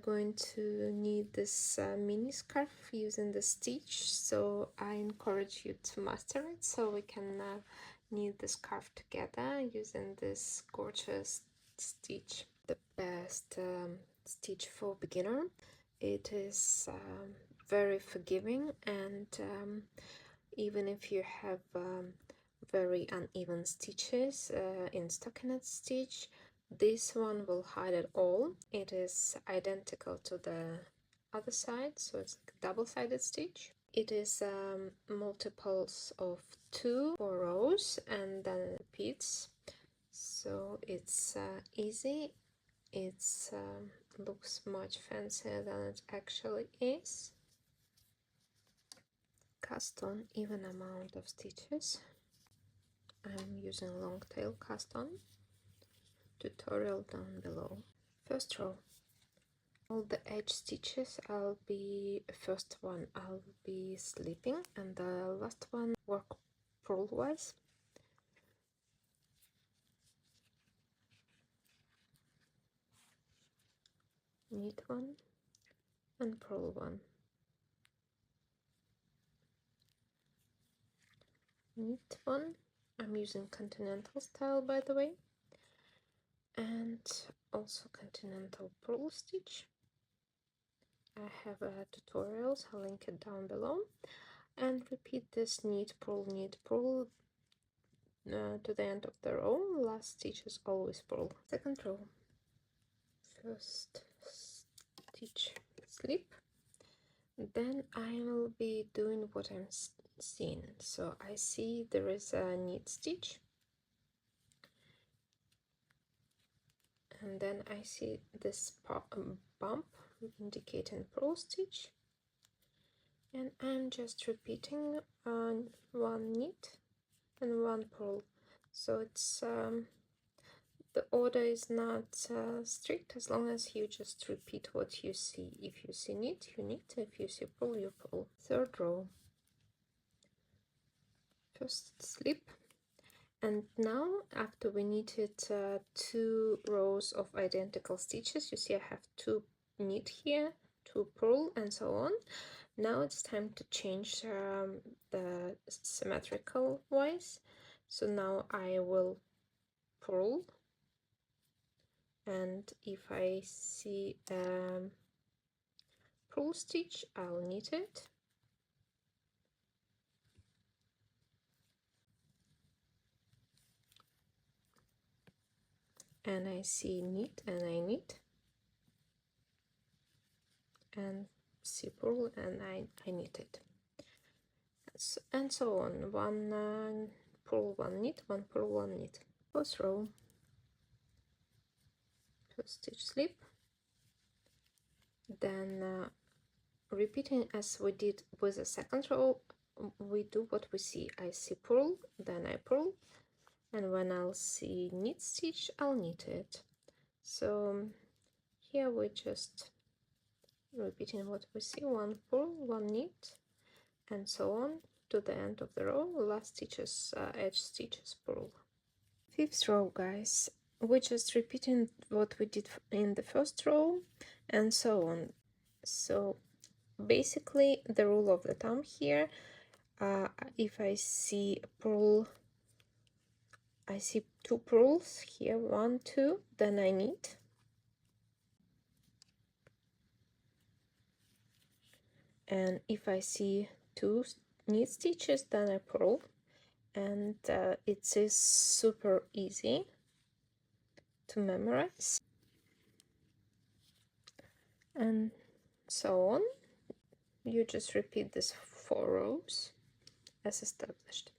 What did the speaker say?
going to knit this mini scarf using the stitch, so I encourage you to master it so we can knit the scarf together using this gorgeous stitch. The best stitch for beginner. It is very forgiving, and even if you have very uneven stitches in stockinette stitch, this one will hide it all. It is identical to the other side, so it's like a double-sided stitch. It is multiples of 2 4 rows and then repeats, so it's easy. It's looks much fancier than it actually is. Cast on even amount of stitches. I'm using long tail cast on. Tutorial down below. First row. All the edge stitches first one I'll be slipping, and the last one work purl-wise. Knit one and purl one. Knit one. I'm using Continental style, by the way, and also Continental purl stitch. I have tutorials, I'll link it down below, and repeat this knit purl to the end of the row. Last stitch is always purl. Second row. First stitch slip, then I will be doing what I'm seeing. So I see there is a knit stitch, and then I see this bump indicating purl stitch, and I'm just repeating one knit and one purl. So it's the order is not strict, as long as you just repeat what you see. If you see knit, you knit. If you see purl, you purl. Third row. First slip, and now after we knitted 2 rows of identical stitches, you see I have 2 knit here, 2 purl, and so on. Now it's time to change the symmetrical wise. So now I will purl, and if I see purl stitch, I'll knit it. And I see knit and I knit, and see purl and I knit it, and so on. One purl, one knit, one purl, one knit. Fourth row. First stitch slip, then repeating as we did with the second row, we do what we see. I see purl, then I purl, and when I'll see knit stitch, I'll knit it. So here we just repeating what we see: one purl, one knit, and so on to the end of the row. Last stitches, edge stitches, purl. Fifth row, guys. We're just repeating what we did in the first row, and so on. So basically, the rule of the thumb here, if I see purl, I see 2 purls here, 1 2, then I knit, and if I see 2 knit stitches, then I purl, and it is super easy to memorize, and so on. You just repeat this 4 rows as established.